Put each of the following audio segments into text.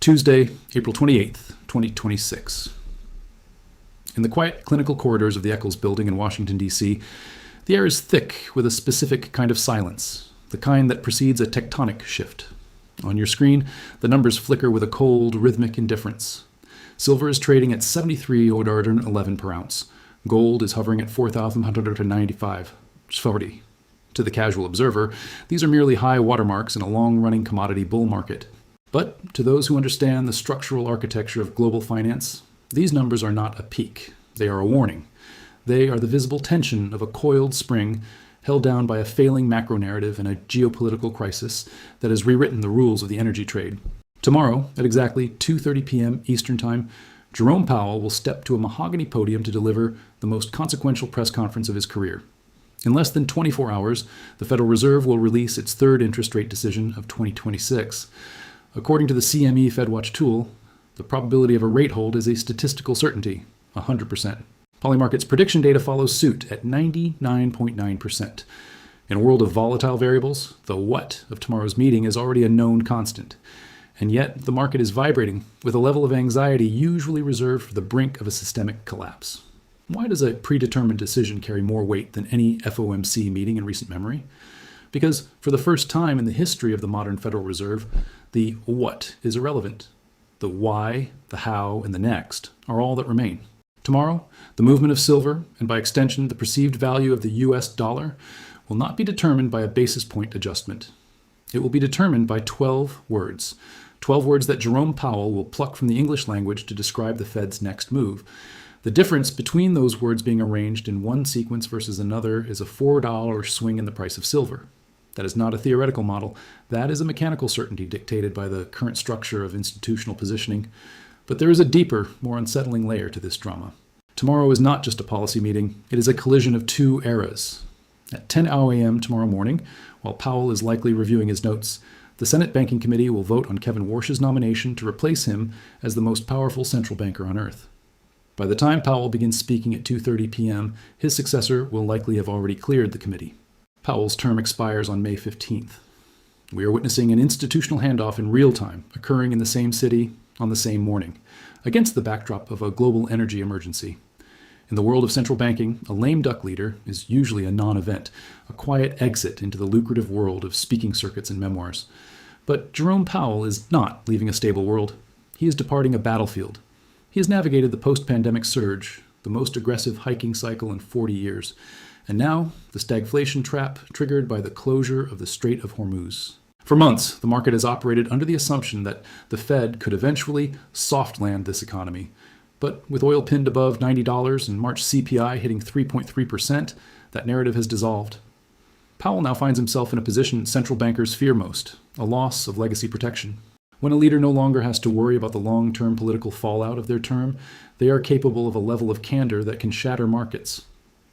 Tuesday, April 28th, 2026. In the quiet clinical corridors of the Eccles Building in Washington, D.C., the air is thick with a specific kind of silence, the kind that precedes a tectonic shift. On your screen, the numbers flicker with a cold, rhythmic indifference. Silver is trading at $73.11 per ounce. Gold is hovering at $4,195.40. To the casual observer, these are merely high watermarks in a long-running commodity bull market. But to those who understand the structural architecture of global finance, these numbers are not a peak. They are a warning. They are the visible tension of a coiled spring held down by a failing macro narrative and a geopolitical crisis that has rewritten the rules of the energy trade. Tomorrow, at exactly 2:30 p.m. Eastern Time, Jerome Powell will step to a mahogany podium to deliver the most consequential press conference of his career. In less than 24 hours, the Federal Reserve will release its third interest rate decision of 2026. According to the CME FedWatch tool, the probability of a rate hold is a statistical certainty, 100%. Polymarket's prediction data follows suit at 99.9%. In a world of volatile variables, the what of tomorrow's meeting is already a known constant. And yet, the market is vibrating with a level of anxiety usually reserved for the brink of a systemic collapse. Why does a predetermined decision carry more weight than any FOMC meeting in recent memory? Because for the first time in the history of the modern Federal Reserve, the what is irrelevant. The why, the how, and the next are all that remain. Tomorrow, the movement of silver, and by extension the perceived value of the US dollar, will not be determined by a basis point adjustment. It will be determined by 12 words. 12 words that Jerome Powell will pluck from the English language to describe the Fed's next move. The difference between those words being arranged in one sequence versus another is a $4 swing in the price of silver. That is not a theoretical model. That is a mechanical certainty dictated by the current structure of institutional positioning. But there is a deeper, more unsettling layer to this drama. Tomorrow is not just a policy meeting. It is a collision of two eras. At 10 a.m. tomorrow morning, while Powell is likely reviewing his notes, the Senate Banking Committee will vote on Kevin Warsh's nomination to replace him as the most powerful central banker on earth. By the time Powell begins speaking at 2:30 p.m., his successor will likely have already cleared the committee. Powell's term expires on May 15th. We are witnessing an institutional handoff in real time, occurring in the same city on the same morning, against the backdrop of a global energy emergency. In the world of central banking, a lame duck leader is usually a non-event, a quiet exit into the lucrative world of speaking circuits and memoirs. But Jerome Powell is not leaving a stable world. He is departing a battlefield. He has navigated the post-pandemic surge, the most aggressive hiking cycle in 40 years, and now the stagflation trap triggered by the closure of the Strait of Hormuz. For months, the market has operated under the assumption that the Fed could eventually soft land this economy. But with oil pinned above $90 and March CPI hitting 3.3%, that narrative has dissolved. Powell now finds himself in a position central bankers fear most, a loss of legacy protection. When a leader no longer has to worry about the long-term political fallout of their term, they are capable of a level of candor that can shatter markets.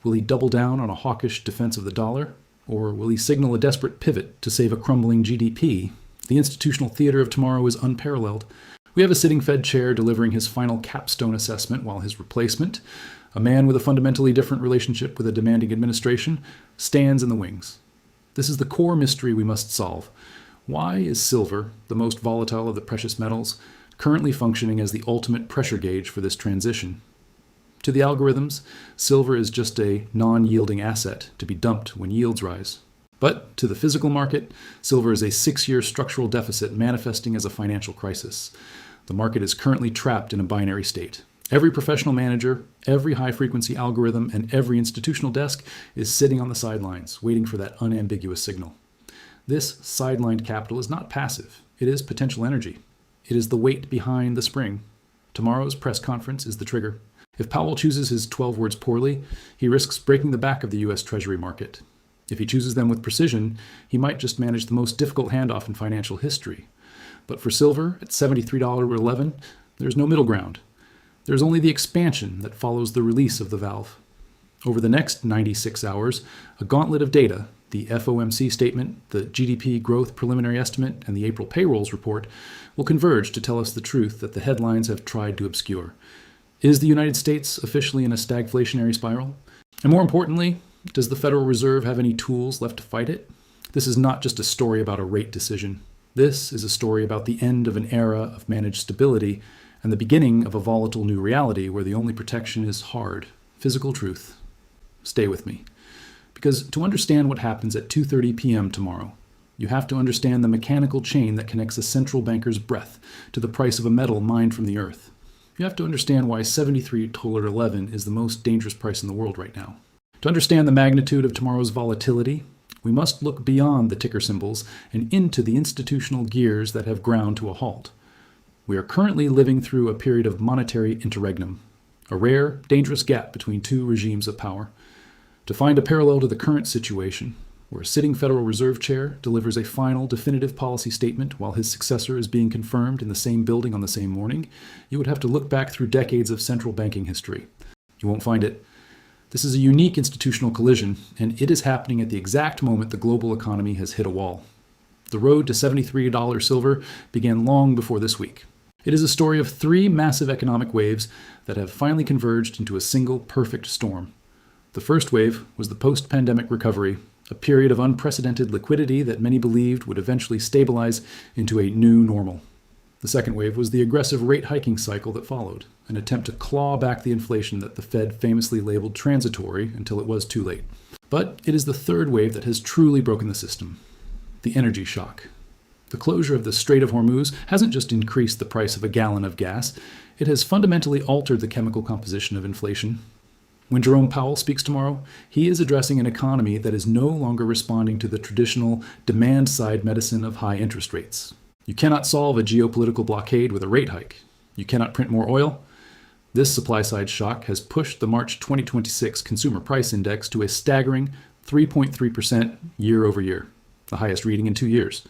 Will he double down on a hawkish defense of the dollar? Or will he signal a desperate pivot to save a crumbling GDP? The institutional theater of tomorrow is unparalleled. We have a sitting Fed chair delivering his final capstone assessment while his replacement, a man with a fundamentally different relationship with a demanding administration, stands in the wings. This is the core mystery we must solve. Why is silver, the most volatile of the precious metals, currently functioning as the ultimate pressure gauge for this transition? To the algorithms, silver is just a non-yielding asset to be dumped when yields rise. But to the physical market, silver is a 6-year structural deficit manifesting as a financial crisis. The market is currently trapped in a binary state. Every professional manager, every high-frequency algorithm, and every institutional desk is sitting on the sidelines, waiting for that unambiguous signal. This sidelined capital is not passive. It is potential energy. It is the weight behind the spring. Tomorrow's press conference is the trigger. If Powell chooses his 12 words poorly, he risks breaking the back of the U.S. Treasury market. If he chooses them with precision, he might just manage the most difficult handoff in financial history. But for silver, at $73.11, there's no middle ground. There's only the expansion that follows the release of the valve. Over the next 96 hours, a gauntlet of data, the FOMC statement, the GDP growth preliminary estimate, and the April payrolls report, will converge to tell us the truth that the headlines have tried to obscure. Is the United States officially in a stagflationary spiral? And more importantly, does the Federal Reserve have any tools left to fight it? This is not just a story about a rate decision. This is a story about the end of an era of managed stability and the beginning of a volatile new reality where the only protection is hard, physical truth. Stay with me. Because to understand what happens at 2:30 p.m. tomorrow, you have to understand the mechanical chain that connects a central banker's breath to the price of a metal mined from the earth. You have to understand why $73.11 is the most dangerous price in the world right now. To understand the magnitude of tomorrow's volatility, we must look beyond the ticker symbols and into the institutional gears that have ground to a halt. We are currently living through a period of monetary interregnum, a rare, dangerous gap between two regimes of power. To find a parallel to the current situation, where a sitting Federal Reserve chair delivers a final, definitive policy statement while his successor is being confirmed in the same building on the same morning, you would have to look back through decades of central banking history. You won't find it. This is a unique institutional collision, and it is happening at the exact moment the global economy has hit a wall. The road to $73 silver began long before this week. It is a story of three massive economic waves that have finally converged into a single perfect storm. The first wave was the post-pandemic recovery, a period of unprecedented liquidity that many believed would eventually stabilize into a new normal. The second wave was the aggressive rate hiking cycle that followed, an attempt to claw back the inflation that the Fed famously labeled transitory until it was too late. But it is the third wave that has truly broken the system, the energy shock. The closure of the Strait of Hormuz hasn't just increased the price of a gallon of gas, it has fundamentally altered the chemical composition of inflation. When Jerome Powell speaks tomorrow, he is addressing an economy that is no longer responding to the traditional demand-side medicine of high interest rates. You cannot solve a geopolitical blockade with a rate hike. You cannot print more oil. This supply-side shock has pushed the March 2026 Consumer Price Index to a staggering 3.3% year over year, the highest reading in 2 years.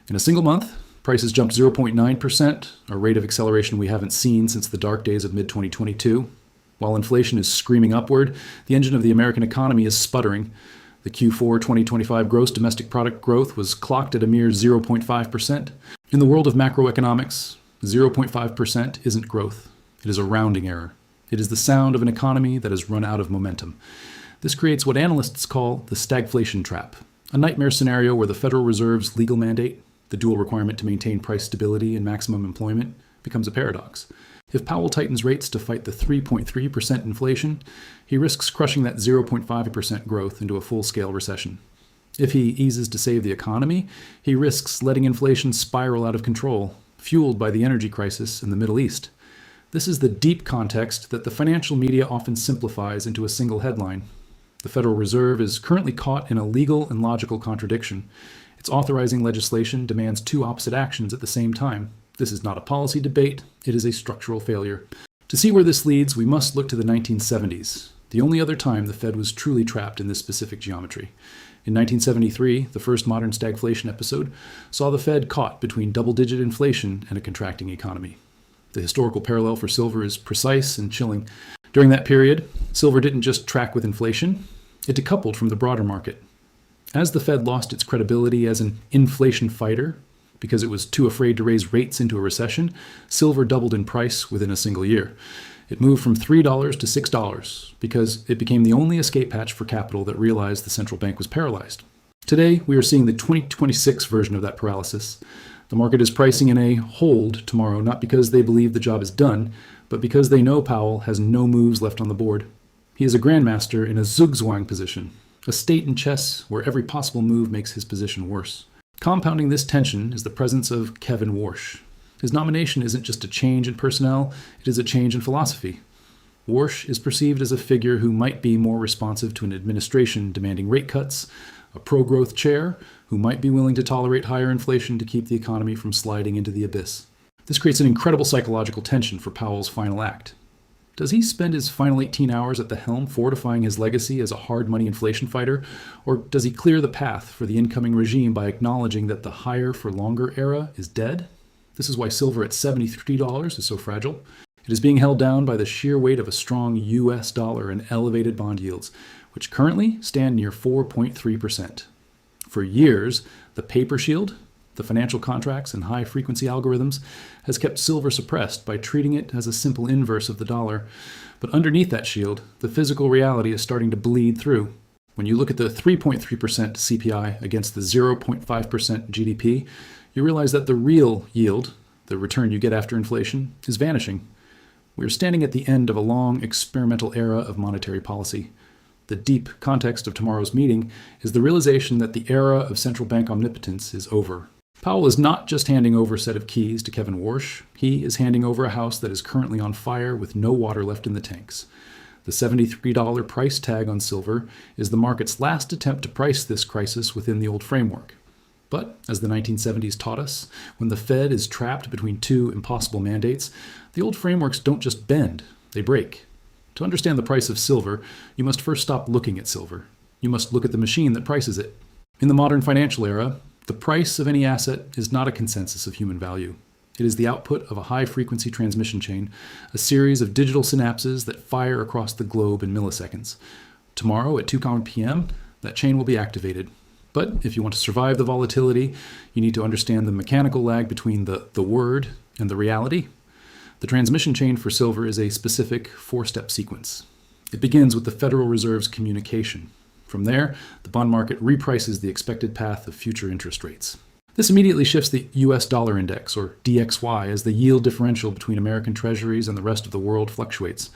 In a single month, prices jumped 0.9%, a rate of acceleration we haven't seen since the dark days of mid-2022. While inflation is screaming upward, the engine of the American economy is sputtering. The Q4 2025 gross domestic product growth was clocked at a mere 0.5%. In the world of macroeconomics, 0.5% isn't growth. It is a rounding error. It is the sound of an economy that has run out of momentum. This creates what analysts call the stagflation trap, a nightmare scenario where the Federal Reserve's legal mandate, the dual requirement to maintain price stability and maximum employment, becomes a paradox. If Powell tightens rates to fight the 3.3% inflation, he risks crushing that 0.5% growth into a full-scale recession. If he eases to save the economy, he risks letting inflation spiral out of control, fueled by the energy crisis in the Middle East. This is the deep context that the financial media often simplifies into a single headline. The Federal Reserve is currently caught in a legal and logical contradiction. Its authorizing legislation demands two opposite actions at the same time. This is not a policy debate, it is a structural failure. To see where this leads, we must look to the 1970s, the only other time the Fed was truly trapped in this specific geometry. In 1973, the first modern stagflation episode saw the Fed caught between double-digit inflation and a contracting economy. The historical parallel for silver is precise and chilling. During that period, silver didn't just track with inflation, it decoupled from the broader market. As the Fed lost its credibility as an inflation fighter, because it was too afraid to raise rates into a recession, silver doubled in price within a single year. It moved from $3 to $6 because it became the only escape hatch for capital that realized the central bank was paralyzed. Today, we are seeing the 2026 version of that paralysis. The market is pricing in a hold tomorrow, not because they believe the job is done, but because they know Powell has no moves left on the board. He is a grandmaster in a Zugzwang position, a state in chess where every possible move makes his position worse. Compounding this tension is the presence of Kevin Warsh. His nomination isn't just a change in personnel, it is a change in philosophy. Warsh is perceived as a figure who might be more responsive to an administration demanding rate cuts, a pro-growth chair who might be willing to tolerate higher inflation to keep the economy from sliding into the abyss. This creates an incredible psychological tension for Powell's final act. Does he spend his final 18 hours at the helm fortifying his legacy as a hard money inflation fighter, or does he clear the path for the incoming regime by acknowledging that the higher for longer era is dead? This is why silver at $73 is so fragile. It is being held down by the sheer weight of a strong US dollar and elevated bond yields, which currently stand near 4.3%. For years, the paper shield, the financial contracts and high-frequency algorithms, has kept silver suppressed by treating it as a simple inverse of the dollar. But underneath that shield, the physical reality is starting to bleed through. When you look at the 3.3% CPI against the 0.5% GDP, you realize that the real yield, the return you get after inflation, is vanishing. We are standing at the end of a long experimental era of monetary policy. The deep context of tomorrow's meeting is the realization that the era of central bank omnipotence is over. Powell is not just handing over a set of keys to Kevin Warsh, he is handing over a house that is currently on fire with no water left in the tanks. The $73 price tag on silver is the market's last attempt to price this crisis within the old framework. But, as the 1970s taught us, when the Fed is trapped between two impossible mandates, the old frameworks don't just bend, they break. To understand the price of silver, you must first stop looking at silver. You must look at the machine that prices it. In the modern financial era, the price of any asset is not a consensus of human value. It is the output of a high-frequency transmission chain, a series of digital synapses that fire across the globe in milliseconds. Tomorrow at 2 p.m., that chain will be activated. But if you want to survive the volatility, you need to understand the mechanical lag between the word and the reality. The transmission chain for silver is a specific four-step sequence. It begins with the Federal Reserve's communication. From there, the bond market reprices the expected path of future interest rates. This immediately shifts the US dollar index, or DXY, as the yield differential between American treasuries and the rest of the world fluctuates.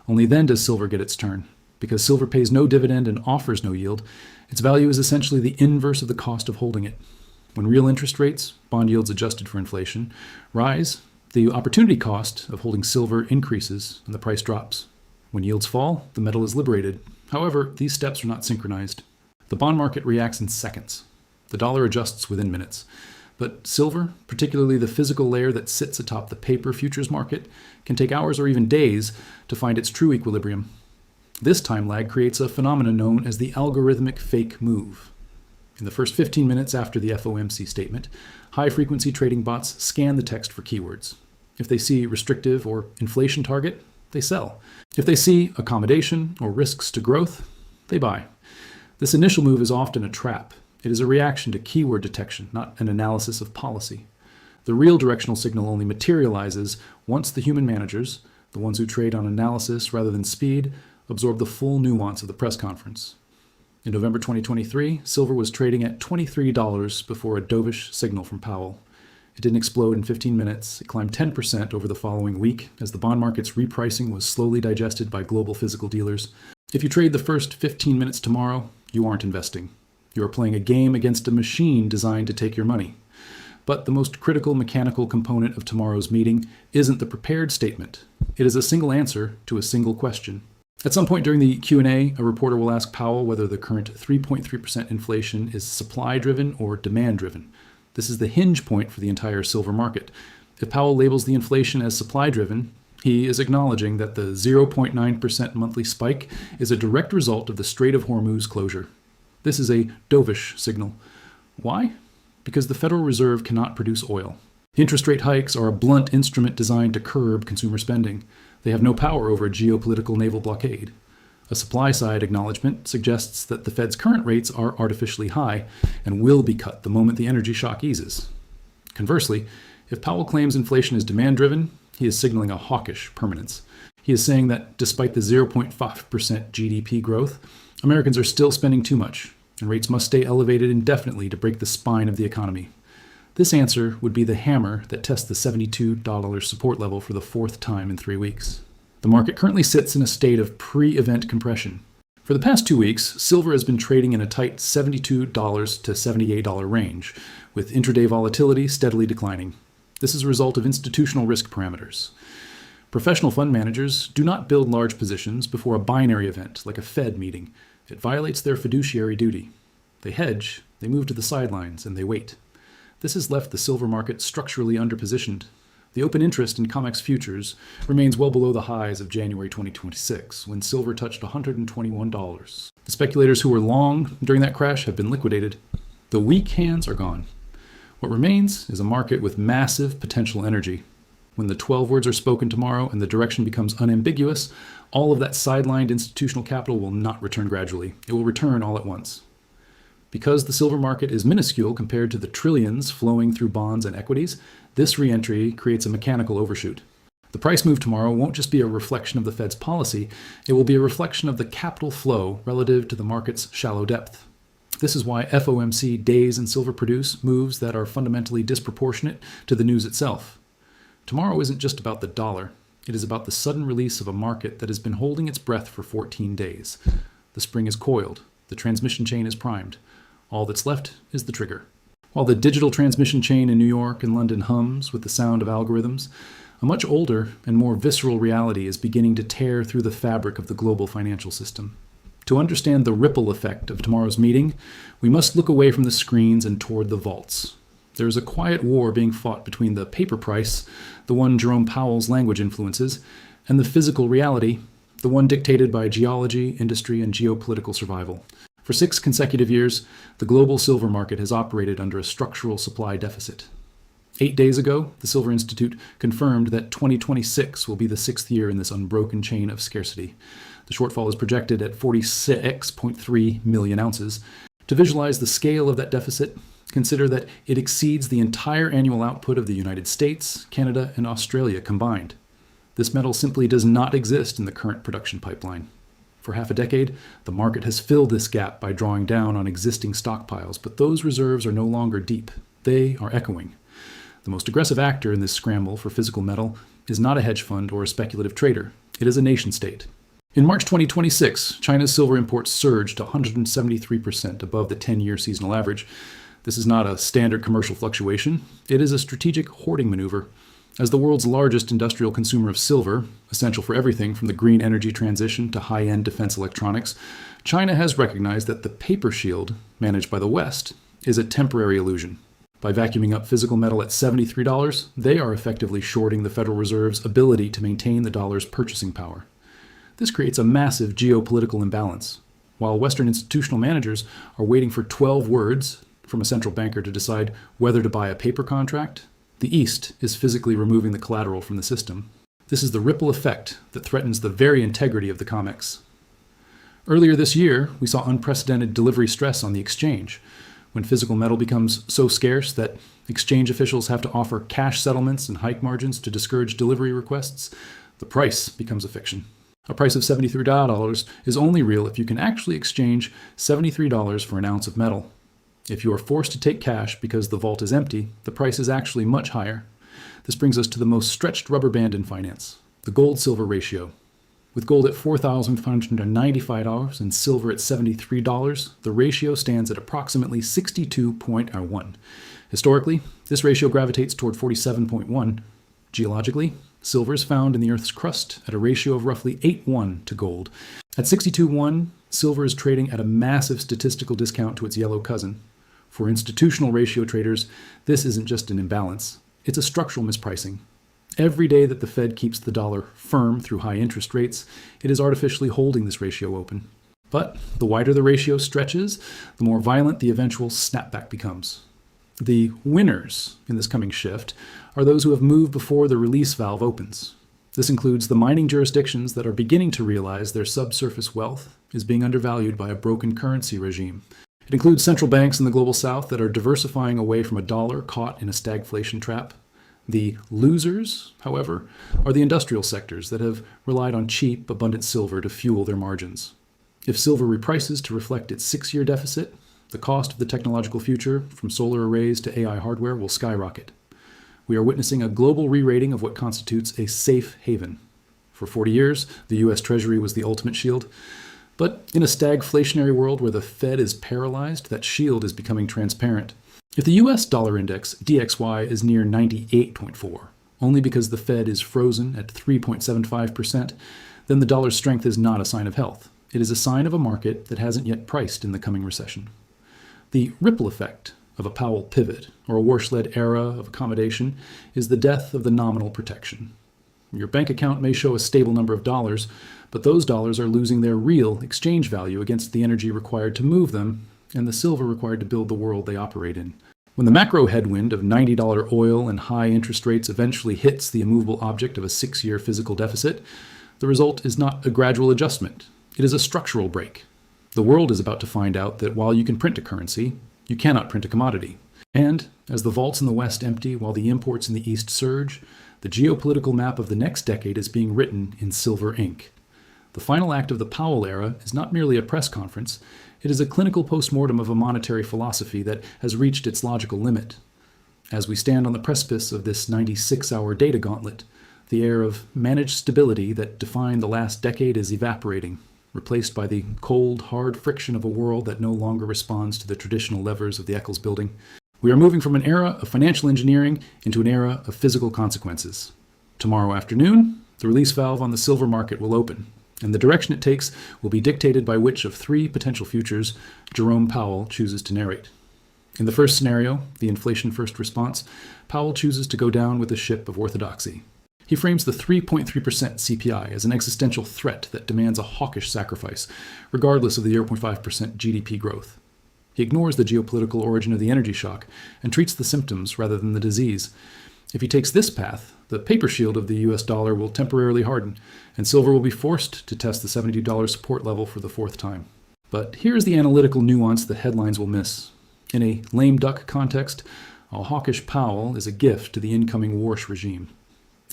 Only then does silver get its turn. Because silver pays no dividend and offers no yield, its value is essentially the inverse of the cost of holding it. When real interest rates, bond yields adjusted for inflation, rise, the opportunity cost of holding silver increases and the price drops. When yields fall, the metal is liberated. However, these steps are not synchronized. The bond market reacts in seconds. The dollar adjusts within minutes. But silver, particularly the physical layer that sits atop the paper futures market, can take hours or even days to find its true equilibrium. This time lag creates a phenomenon known as the algorithmic fake move. In the first 15 minutes after the FOMC statement, high-frequency trading bots scan the text for keywords. If they see restrictive or inflation target, they sell. If they see accommodation or risks to growth, they buy. This initial move is often a trap. It is a reaction to keyword detection, not an analysis of policy. The real directional signal only materializes once the human managers, the ones who trade on analysis rather than speed, absorb the full nuance of the press conference. In November 2023, silver was trading at $23 before a dovish signal from Powell. It didn't explode in 15 minutes. It climbed 10% over the following week as the bond market's repricing was slowly digested by global physical dealers. If you trade the first 15 minutes tomorrow, you aren't investing. You are playing a game against a machine designed to take your money. But the most critical mechanical component of tomorrow's meeting isn't the prepared statement. It is a single answer to a single question. At some point during the Q&A, a reporter will ask Powell whether the current 3.3% inflation is supply-driven or demand-driven. This is the hinge point for the entire silver market. If Powell labels the inflation as supply-driven, he is acknowledging that the 0.9% monthly spike is a direct result of the Strait of Hormuz closure. This is a dovish signal. Why? Because the Federal Reserve cannot produce oil. Interest rate hikes are a blunt instrument designed to curb consumer spending. They have no power over a geopolitical naval blockade. A supply-side acknowledgement suggests that the Fed's current rates are artificially high and will be cut the moment the energy shock eases. Conversely, if Powell claims inflation is demand-driven, he is signaling a hawkish permanence. He is saying that despite the 0.5% GDP growth, Americans are still spending too much, and rates must stay elevated indefinitely to break the spine of the economy. This answer would be the hammer that tests the $72 support level for the fourth time in 3 weeks. The market currently sits in a state of pre-event compression. For the past 2 weeks, silver has been trading in a tight $72 to $78 range, with intraday volatility steadily declining. This is a result of institutional risk parameters. Professional fund managers do not build large positions before a binary event like a Fed meeting. It violates their fiduciary duty. They hedge, they move to the sidelines, and they wait. This has left the silver market structurally underpositioned. The open interest in COMEX futures remains well below the highs of January 2026, when silver touched $121. The speculators who were long during that crash have been liquidated. The weak hands are gone. What remains is a market with massive potential energy. When the 12 words are spoken tomorrow and the direction becomes unambiguous, all of that sidelined institutional capital will not return gradually. It will return all at once. Because the silver market is minuscule compared to the trillions flowing through bonds and equities, this re-entry creates a mechanical overshoot. The price move tomorrow won't just be a reflection of the Fed's policy, it will be a reflection of the capital flow relative to the market's shallow depth. This is why FOMC days in silver produce moves that are fundamentally disproportionate to the news itself. Tomorrow isn't just about the dollar. It is about the sudden release of a market that has been holding its breath for 14 days. The spring is coiled. The transmission chain is primed. All that's left is the trigger. While the digital transmission chain in New York and London hums with the sound of algorithms, a much older and more visceral reality is beginning to tear through the fabric of the global financial system. To understand the ripple effect of tomorrow's meeting, we must look away from the screens and toward the vaults. There is a quiet war being fought between the paper price, the one Jerome Powell's language influences, and the physical reality, the one dictated by geology, industry, and geopolitical survival. For 6 consecutive years, the global silver market has operated under a structural supply deficit. 8 days ago, the Silver Institute confirmed that 2026 will be the 6th year in this unbroken chain of scarcity. The shortfall is projected at 46.3 million ounces. To visualize the scale of that deficit, consider that it exceeds the entire annual output of the United States, Canada, and Australia combined. This metal simply does not exist in the current production pipeline. For half a decade, the market has filled this gap by drawing down on existing stockpiles, but those reserves are no longer deep. They are echoing. The most aggressive actor in this scramble for physical metal is not a hedge fund or a speculative trader. It is a nation-state. In March 2026, China's silver imports surged 173% above the 10-year seasonal average. This is not a standard commercial fluctuation. It is a strategic hoarding maneuver. As the world's largest industrial consumer of silver, essential for everything from the green energy transition to high-end defense electronics, China has recognized that the paper shield, managed by the West, is a temporary illusion. By vacuuming up physical metal at $73, they are effectively shorting the Federal Reserve's ability to maintain the dollar's purchasing power. This creates a massive geopolitical imbalance. While Western institutional managers are waiting for 12 words from a central banker to decide whether to buy a paper contract, the East is physically removing the collateral from the system. This is the ripple effect that threatens the very integrity of the COMEX. Earlier this year, we saw unprecedented delivery stress on the exchange, when physical metal becomes so scarce that exchange officials have to offer cash settlements and hike margins to discourage delivery requests. The price becomes a fiction. A price of $73 is only real if you can actually exchange $73 for an ounce of metal. If you are forced to take cash because the vault is empty, the price is actually much higher. This brings us to the most stretched rubber band in finance, the gold-silver ratio. With gold at $4,595 and silver at $73, the ratio stands at approximately 62.1. Historically, this ratio gravitates toward 47.1. Geologically, silver is found in the Earth's crust at a ratio of roughly 8:1 to gold. At 62:1, silver is trading at a massive statistical discount to its yellow cousin. For institutional ratio traders, this isn't just an imbalance. It's a structural mispricing. Every day that the Fed keeps the dollar firm through high interest rates, it is artificially holding this ratio open. But the wider the ratio stretches, the more violent the eventual snapback becomes. The winners in this coming shift are those who have moved before the release valve opens. This includes the mining jurisdictions that are beginning to realize their subsurface wealth is being undervalued by a broken currency regime. It includes central banks in the global south that are diversifying away from a dollar caught in a stagflation trap. The losers, however, are the industrial sectors that have relied on cheap, abundant silver to fuel their margins. If silver reprices to reflect its 6-year deficit, the cost of the technological future, from solar arrays to AI hardware, will skyrocket. We are witnessing a global re-rating of what constitutes a safe haven. For 40 years, the U.S. Treasury was the ultimate shield. But in a stagflationary world where the Fed is paralyzed, that shield is becoming transparent. If the U.S. dollar index, DXY, is near 98.4, only because the Fed is frozen at 3.75%, then the dollar's strength is not a sign of health. It is a sign of a market that hasn't yet priced in the coming recession. The ripple effect of a Powell pivot or a Warsh-led era of accommodation is the death of the nominal protection. Your bank account may show a stable number of dollars, but those dollars are losing their real exchange value against the energy required to move them and the silver required to build the world they operate in. When the macro headwind of $90 oil and high interest rates eventually hits the immovable object of a 6-year physical deficit, the result is not a gradual adjustment. It is a structural break. The world is about to find out that while you can print a currency, you cannot print a commodity. And as the vaults in the West empty while the imports in the East surge, the geopolitical map of the next decade is being written in silver ink. The The final act of the Powell era is not merely a press conference, it is a clinical postmortem of a monetary philosophy that has reached its logical limit. As we stand on the precipice of this 96-hour data gauntlet, the air of managed stability that defined the last decade is evaporating, replaced by the cold, hard friction of a world that no longer responds to the traditional levers of the Eccles building. We are moving from an era of financial engineering into an era of physical consequences. Tomorrow afternoon, the release valve on the silver market will open, and the direction it takes will be dictated by which of three potential futures Jerome Powell chooses to narrate. In the first scenario, the inflation-first response, Powell chooses to go down with the ship of orthodoxy. He frames the 3.3% CPI as an existential threat that demands a hawkish sacrifice, regardless of the 0.5% GDP growth. He ignores the geopolitical origin of the energy shock and treats the symptoms rather than the disease. If he takes this path, the paper shield of the US dollar will temporarily harden, and silver will be forced to test the $72 support level for the fourth time. But here's the analytical nuance that headlines will miss. In a lame duck context, a hawkish Powell is a gift to the incoming Warsh regime.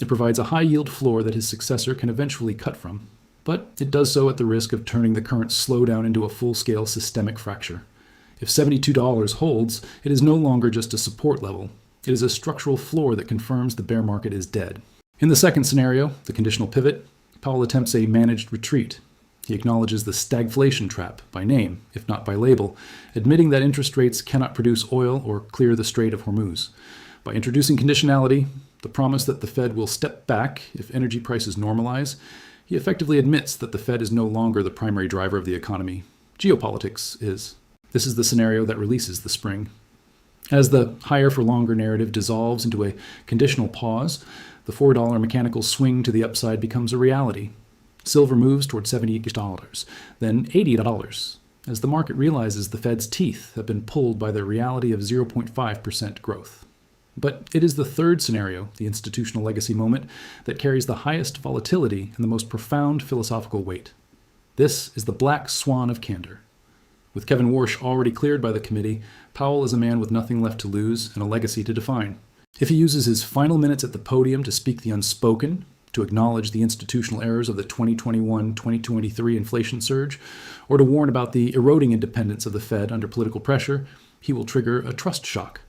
It provides a high-yield floor that his successor can eventually cut from, but it does so at the risk of turning the current slowdown into a full-scale systemic fracture. If $72 holds, it is no longer just a support level. It is a structural floor that confirms the bear market is dead. In the second scenario, the conditional pivot, Powell attempts a managed retreat. He acknowledges the stagflation trap by name, if not by label, admitting that interest rates cannot produce oil or clear the Strait of Hormuz. By introducing conditionality, the promise that the Fed will step back if energy prices normalize, he effectively admits that the Fed is no longer the primary driver of the economy. Geopolitics is. This is the scenario that releases the spring. As the higher for longer narrative dissolves into a conditional pause, the $4 mechanical swing to the upside becomes a reality. Silver moves toward $70, then $80, as the market realizes the Fed's teeth have been pulled by the reality of 0.5% growth. But it is the third scenario, the institutional legacy moment, that carries the highest volatility and the most profound philosophical weight. This is the black swan of candor. With Kevin Warsh already cleared by the committee, Powell is a man with nothing left to lose and a legacy to define. If he uses his final minutes at the podium to speak the unspoken, to acknowledge the institutional errors of the 2021-2023 inflation surge, or to warn about the eroding independence of the Fed under political pressure, he will trigger a trust shock.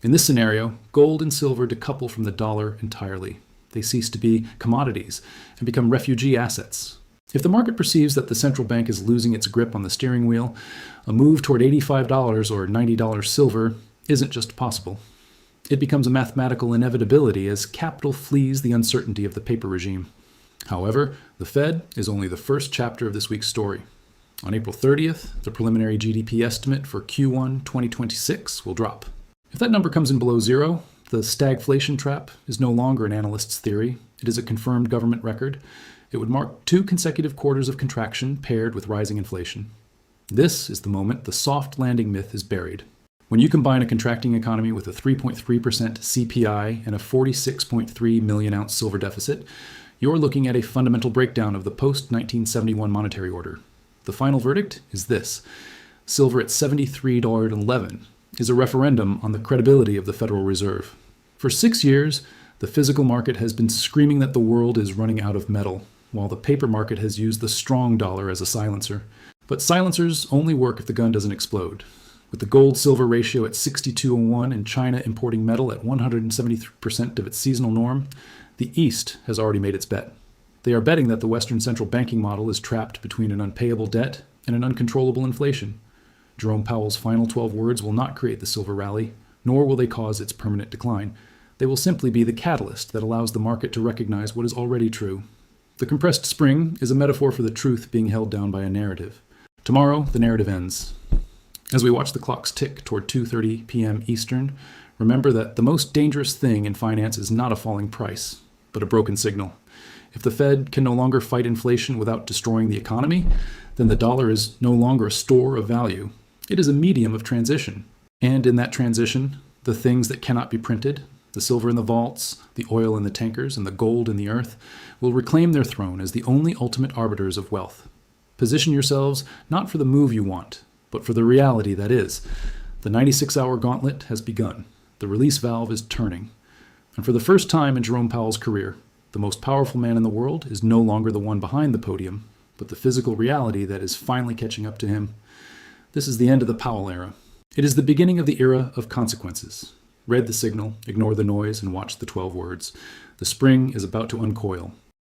In this scenario, gold and silver decouple from the dollar entirely. They cease to be commodities and become refugee assets. If the market perceives that the central bank is losing its grip on the steering wheel, a move toward $85 or $90 silver isn't just possible. It becomes a mathematical inevitability as capital flees the uncertainty of the paper regime. However, the Fed is only the first chapter of this week's story. On April 30th, the preliminary GDP estimate for Q1 2026 will drop. If that number comes in below zero, the stagflation trap is no longer an analyst's theory. It is a confirmed government record. It would mark 2 consecutive quarters of contraction paired with rising inflation. This is the moment the soft landing myth is buried. When you combine a contracting economy with a 3.3% CPI and a 46.3 million ounce silver deficit, you're looking at a fundamental breakdown of the post-1971 monetary order. The final verdict is this: silver at $73.11 is a referendum on the credibility of the Federal Reserve. For 6 years, the physical market has been screaming that the world is running out of metal, while the paper market has used the strong dollar as a silencer. But silencers only work if the gun doesn't explode. With the gold-silver ratio at 62:1 and China importing metal at 173% of its seasonal norm, the East has already made its bet. They are betting that the Western central banking model is trapped between an unpayable debt and an uncontrollable inflation. Jerome Powell's final 12 words will not create the silver rally, nor will they cause its permanent decline. They will simply be the catalyst that allows the market to recognize what is already true. The compressed spring is a metaphor for the truth being held down by a narrative. Tomorrow, the narrative ends. As we watch the clocks tick toward 2:30 p.m. Eastern, remember that the most dangerous thing in finance is not a falling price, but a broken signal. If the Fed can no longer fight inflation without destroying the economy, then the dollar is no longer a store of value. It is a medium of transition. And in that transition, the things that cannot be printed, the silver in the vaults, the oil in the tankers, and the gold in the earth, will reclaim their throne as the only ultimate arbiters of wealth. Position yourselves not for the move you want, but for the reality that is. The 96-hour gauntlet has begun. The release valve is turning. And for the first time in Jerome Powell's career, the most powerful man in the world is no longer the one behind the podium, but the physical reality that is finally catching up to him. This is the end of the Powell era. It is the beginning of the era of consequences. Read the signal, ignore the noise, and watch the 12 words. The spring is about to uncoil.